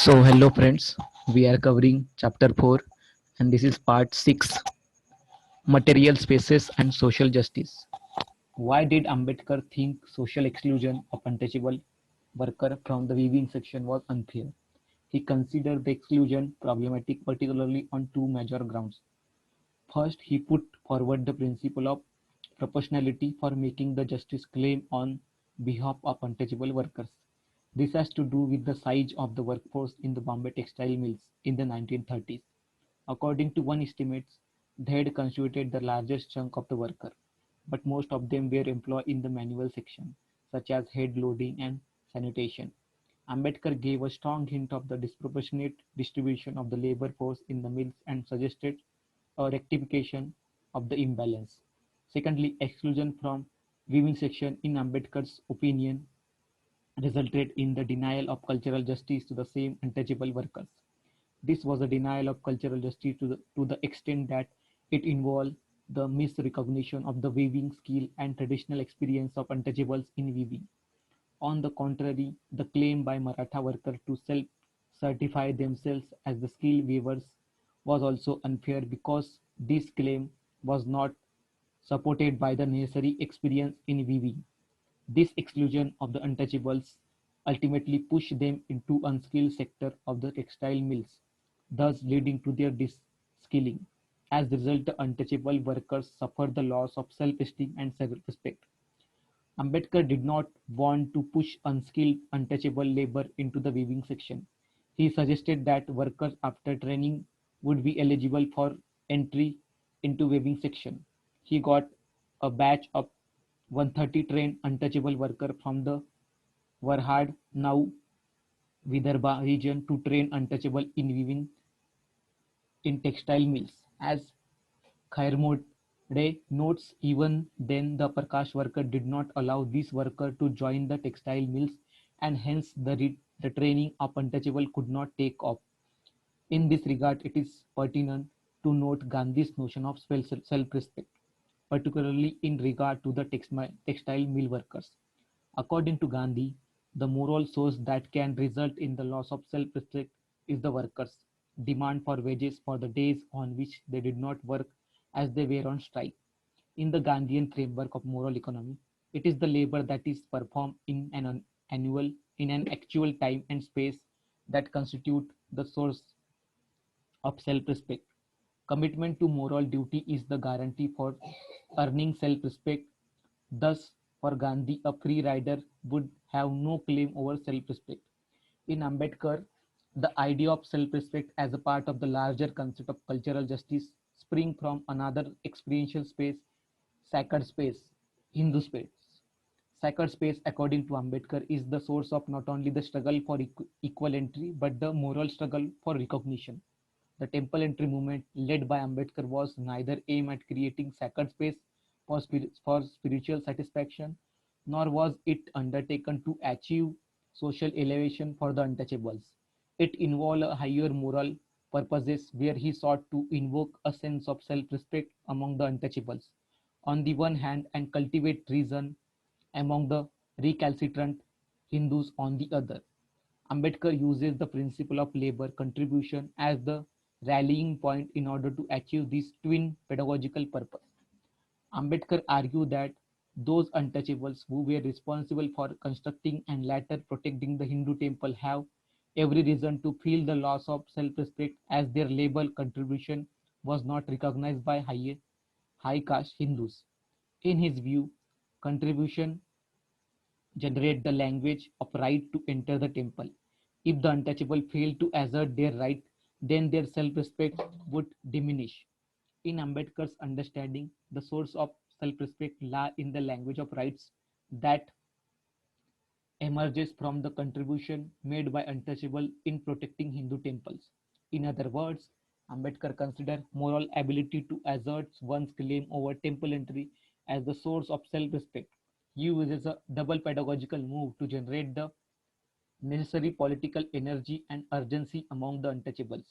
Hello friends, we are covering chapter 4 and this is part 6, Material Spaces and Social Justice. Why did Ambedkar think social exclusion of untouchable worker from the weaving section was unfair? He considered the exclusion problematic particularly on two major grounds. First, he put forward the principle of proportionality for making the justice claim on behalf of untouchable workers. This has to do with the size of the workforce in the Bombay textile mills in the 1930s. According to one estimates, they had constituted the largest chunk of the worker, but most of them were employed in the manual section, such as head loading and sanitation. Ambedkar gave a strong hint of the disproportionate distribution of the labor force in the mills and suggested a rectification of the imbalance. Secondly, exclusion from weaving section in Ambedkar's opinion resulted in the denial of cultural justice to the same untouchable workers. This was a denial of cultural justice to the extent that it involved the misrecognition of the weaving skill and traditional experience of untouchables in weaving. On the contrary, the claim by Maratha workers to self-certify themselves as the skilled weavers was also unfair because this claim was not supported by the necessary experience in weaving. This exclusion of the untouchables ultimately pushed them into unskilled sector of the textile mills, thus leading to their skilling. As a result, the untouchable workers suffered the loss of self-esteem and self-respect. Ambedkar did not want to push unskilled, untouchable labor into the weaving section. He suggested that workers after training would be eligible for entry into weaving section. He got a batch of 130 trained untouchable workers from the Varhad, now Vidarbha region to train untouchable in weaving in textile mills. As Khairmode notes, even then the Prakash worker did not allow this worker to join the textile mills and hence the training of untouchable could not take off. In this regard, it is pertinent to note Gandhi's notion of self-respect, particularly in regard to the textile mill workers. According to Gandhi, the moral source that can result in the loss of self-respect is the workers' demand for wages for the days on which they did not work as they were on strike. In the Gandhian framework of moral economy, it is the labor that is performed in an actual time and space that constitute the source of self-respect. Commitment to moral duty is the guarantee for earning self-respect. Thus, for Gandhi, a free rider would have no claim over self-respect. In Ambedkar, the idea of self-respect as a part of the larger concept of cultural justice spring from another experiential space, sacred space, Hindu space. Sacred space, according to Ambedkar, is the source of not only the struggle for equal entry but the moral struggle for recognition. The temple entry movement led by Ambedkar was neither aimed at creating sacred space for spiritual satisfaction, nor was it undertaken to achieve social elevation for the untouchables. It involved a higher moral purposes where he sought to invoke a sense of self-respect among the untouchables on the one hand and cultivate reason among the recalcitrant Hindus on the other. Ambedkar uses the principle of labor contribution as the rallying point in order to achieve this twin pedagogical purpose. Ambedkar argued that those untouchables who were responsible for constructing and later protecting the Hindu temple have every reason to feel the loss of self-respect as their labor contribution was not recognized by high caste Hindus. In his view, contribution generate the language of right to enter the temple. If the untouchable fail to assert their right, then their self-respect would diminish. In Ambedkar's understanding, the source of self-respect lay in the language of rights that emerges from the contribution made by untouchable in protecting Hindu temples. In other words, Ambedkar considered moral ability to assert one's claim over temple entry as the source of self-respect. He uses a double pedagogical move to generate the necessary political energy and urgency among the untouchables.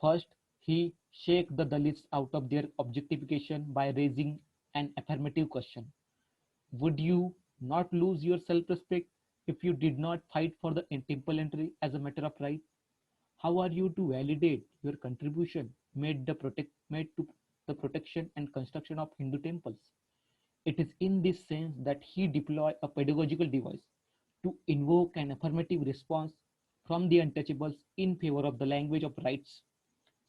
First, he shake the Dalits out of their objectification by raising an affirmative question. Would you not lose your self-respect if you did not fight for the temple entry as a matter of right? How are you to validate your contribution made to the protection and construction of Hindu temples? It is in this sense that he deployed a pedagogical device to invoke an affirmative response from the untouchables in favor of the language of rights.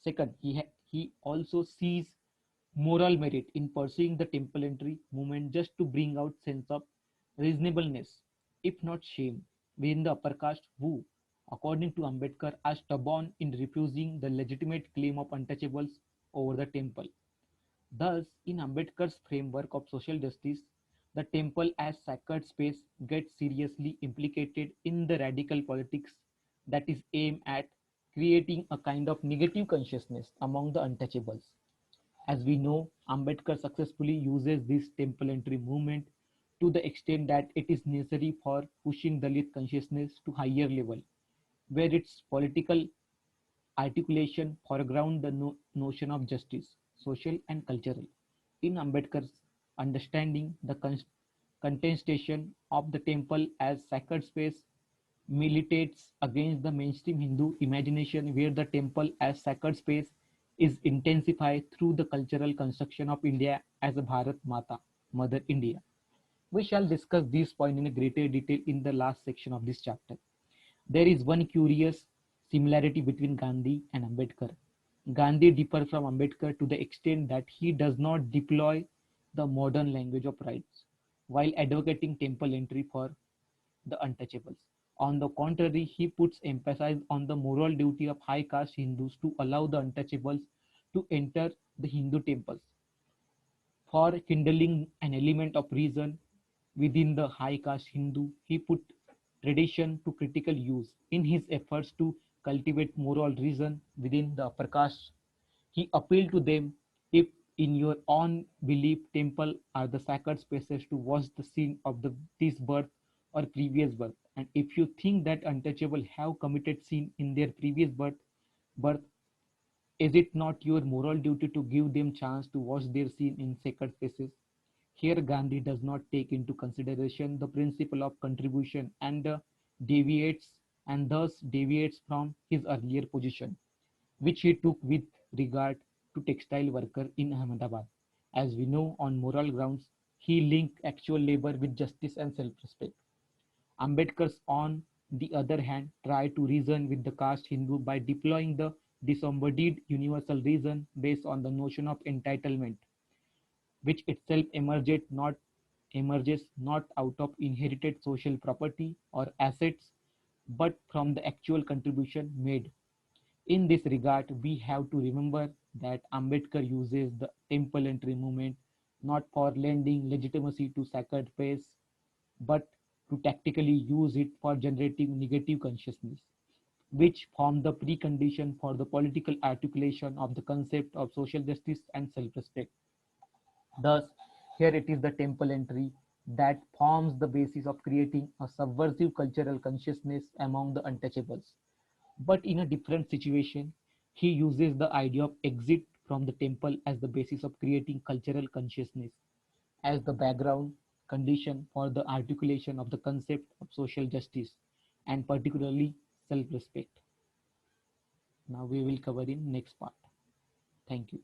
Second, he also sees moral merit in pursuing the temple entry movement just to bring out sense of reasonableness, if not shame, within the upper caste who, according to Ambedkar, are stubborn in refusing the legitimate claim of untouchables over the temple. Thus, in Ambedkar's framework of social justice, the temple as sacred space gets seriously implicated in the radical politics that is aimed at creating a kind of negative consciousness among the untouchables. As we know, Ambedkar successfully uses this temple entry movement to the extent that it is necessary for pushing Dalit consciousness to higher level, where its political articulation foreground the notion of justice, social and cultural. In Ambedkar's understanding, the contestation of the temple as sacred space militates against the mainstream Hindu imagination where the temple as sacred space is intensified through the cultural construction of India as a Bharat Mata, Mother India. We shall discuss this point in a greater detail in the last section of this chapter. There is one curious similarity between Gandhi and Ambedkar. Gandhi differs from Ambedkar to the extent that he does not deploy the modern language of rights while advocating temple entry for the untouchables. On the contrary, he puts emphasis on the moral duty of high caste Hindus to allow the untouchables to enter the Hindu temples for kindling an element of reason within the high caste Hindu. He put tradition to critical use in his efforts to cultivate moral reason within the upper caste. He appealed to them, if in your own belief temple are the sacred spaces to wash the sin of this birth or previous birth, and if you think that untouchable have committed sin in their previous birth, is it not your moral duty to give them chance to wash their sin in sacred spaces? Here Gandhi does not take into consideration the principle of contribution deviates and thus deviates from his earlier position, which he took with regard to textile worker in Ahmedabad. As we know, on moral grounds, he linked actual labor with justice and self-respect. Ambedkar's, on the other hand, tried to reason with the caste Hindu by deploying the disembodied universal reason based on the notion of entitlement, which itself emerges not out of inherited social property or assets, but from the actual contribution made. In this regard, we have to remember that Ambedkar uses the temple entry movement not for lending legitimacy to sacred space, but to tactically use it for generating negative consciousness, which form the precondition for the political articulation of the concept of social justice and self-respect. Thus, here it is the temple entry that forms the basis of creating a subversive cultural consciousness among the untouchables. But in a different situation, he uses the idea of exit from the temple as the basis of creating cultural consciousness, as the background condition for the articulation of the concept of social justice and particularly self-respect. Now we will cover in next part. Thank you.